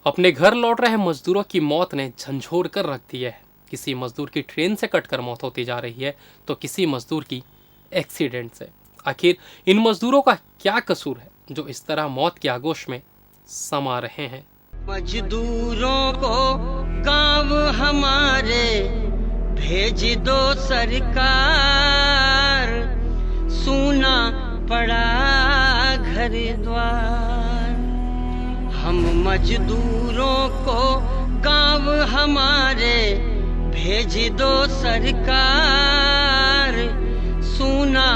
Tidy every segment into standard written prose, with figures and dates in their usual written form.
अपने घर लौट रहे मजदूरों की मौत ने झंझोर कर रख दिया है। किसी मजदूर की ट्रेन से कटकर मौत होती जा रही है तो किसी मजदूर की एक्सीडेंट से। आखिर इन मजदूरों का क्या कसूर है जो इस तरह मौत के आगोश में समा रहे हैं? मजदूरों को गांव हमारे भेज दो सरकार, सूना पड़ा घर द्वार। हम मजदूरों को गांव हमारे भेज दो सरकार, सूना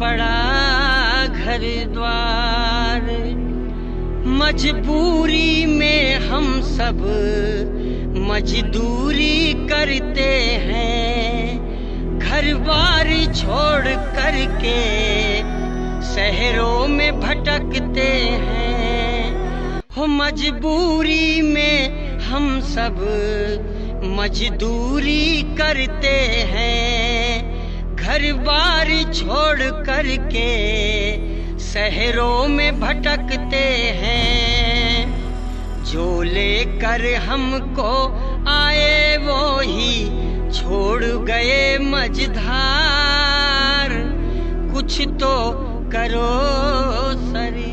पड़ा घर द्वार। मजबूरी में हम सब मजदूरी करते हैं, घर बार छोड़ करके शहरों में भटकते हैं। हो मजबूरी में हम सब मजदूरी करते हैं, घर बार छोड़ करके शहरों में भटकते हैं। जो लेकर हमको आए वो ही छोड़ गए मझधार, कुछ तो करो सरकार।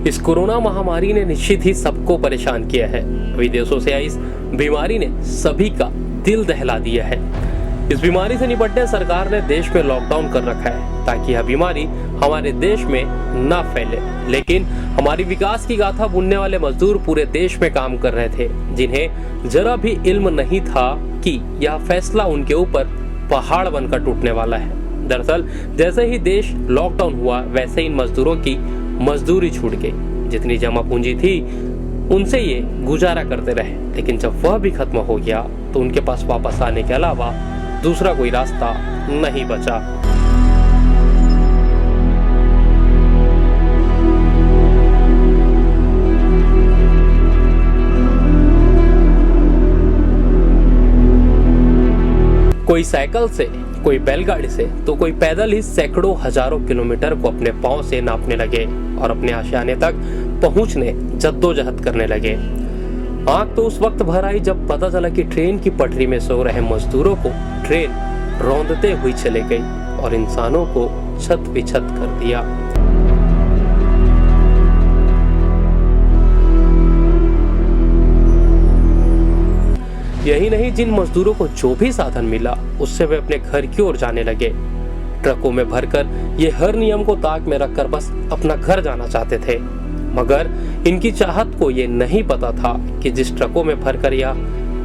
इस कोरोना महामारी ने निश्चित ही सबको परेशान किया है। विदेशों से आई इस बीमारी ने सभी का दिल दहला दिया है। इस बीमारी से निपटने सरकार ने देश में लॉकडाउन कर रखा है ताकि यह बीमारी हमारे देश में न फैले। लेकिन हमारी विकास की गाथा बुनने वाले मजदूर पूरे देश में काम कर रहे थे, जिन्हें जरा भी इल्म नहीं था कि यह फैसला उनके ऊपर पहाड़ बनकर टूटने वाला है। दरअसल जैसे ही देश लॉकडाउन हुआ वैसे इन मजदूरों की मजदूरी छूट गई। जितनी जमा पूंजी थी उनसे ये गुजारा करते रहे, लेकिन जब वह भी खत्म हो गया तो उनके पास वापस आने के अलावा दूसरा कोई रास्ता नहीं बचा। कोई साइकिल से, कोई बैलगाड़ी से तो कोई पैदल ही सैकड़ों हजारों किलोमीटर को अपने पांव से नापने लगे और अपने आशियाने तक पहुंचने जद्दोजहद करने लगे। आंख तो उस वक्त भर आई जब पता चला कि ट्रेन की पटरी में सो रहे मजदूरों को ट्रेन रौंदते हुई चले गई और इंसानों को छत पे छत कर दिया। यही नहीं, जिन मजदूरों को जो भी साधन मिला उससे वे अपने घर की ओर जाने लगे। ट्रकों में भरकर ये हर नियम को ताक में रखकर बस अपना घर जाना चाहते थे, मगर इनकी चाहत को ये नहीं पता था कि जिस ट्रकों में भरकर या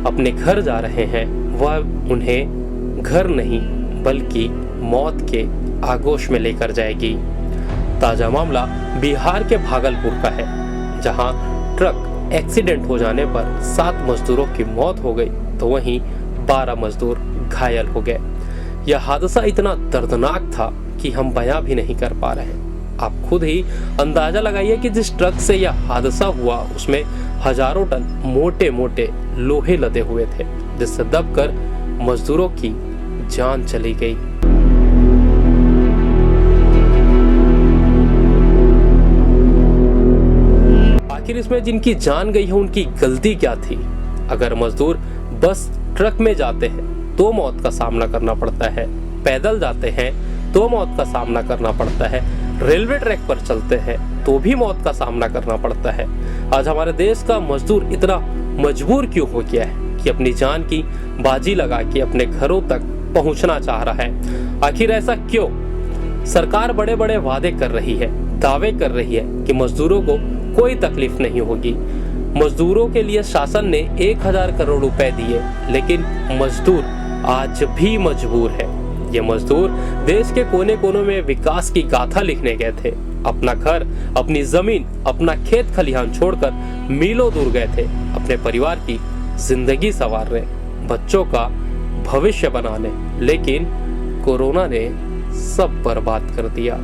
अपने घर जा रहे हैं वह उन्हें घर नहीं बल्कि मौत के आगोश में लेकर जाएगी। ताजा मामला बिहार के भागलपुर का है, जहां ट्रक एक्सीडेंट हो जाने पर 7 मजदूरों की मौत हो गई तो वहीं 12 मजदूर घायल हो गए। यह हादसा इतना दर्दनाक था कि हम बयां भी नहीं कर पा रहे। आप खुद ही अंदाजा लगाइए कि जिस ट्रक से यह हादसा हुआ उसमें हजारों टन मोटे मोटे लोहे लदे हुए थे, जिससे दबकर मजदूरों की जान चली गई। आखिर इसमें जिनकी जान गई है उनकी गलती क्या थी? अगर मजदूर बस ट्रक में जाते हैं तो मौत का सामना करना पड़ता है, पैदल जाते हैं तो मौत का सामना करना पड़ता है, रेलवे ट्रैक पर चलते हैं तो भी मौत का सामना करना पड़ता है। आज हमारे देश का मजदूर इतना मजबूर क्यों हो गया है कि अपनी जान की बाजी लगा के अपने घरों तक पहुंचना चाह रहा है? आखिर ऐसा क्यों? सरकार बड़े बड़े वादे कर रही है, दावे कर रही है कि मजदूरों को कोई तकलीफ नहीं होगी। मजदूरों के लिए शासन ने 1000 करोड़ रुपए दिए, लेकिन मजदूर आज भी मजबूर है। ये मजदूर देश के कोने कोनों में विकास की गाथा लिखने गए थे। अपना घर, अपनी जमीन, अपना खेत खलिहान छोड़कर मीलों दूर गए थे अपने परिवार की जिंदगी संवारने, बच्चों का भविष्य बनाने, लेकिन कोरोना ने सब बर्बाद कर दिया।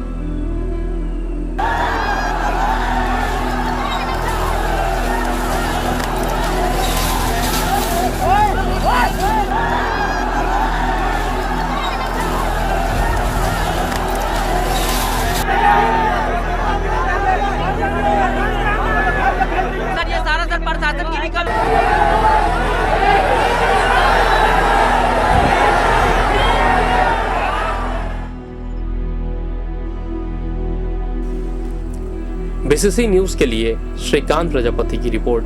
शासन की विकल्प बीसीसी न्यूज के लिए श्रीकांत प्रजापति की रिपोर्ट।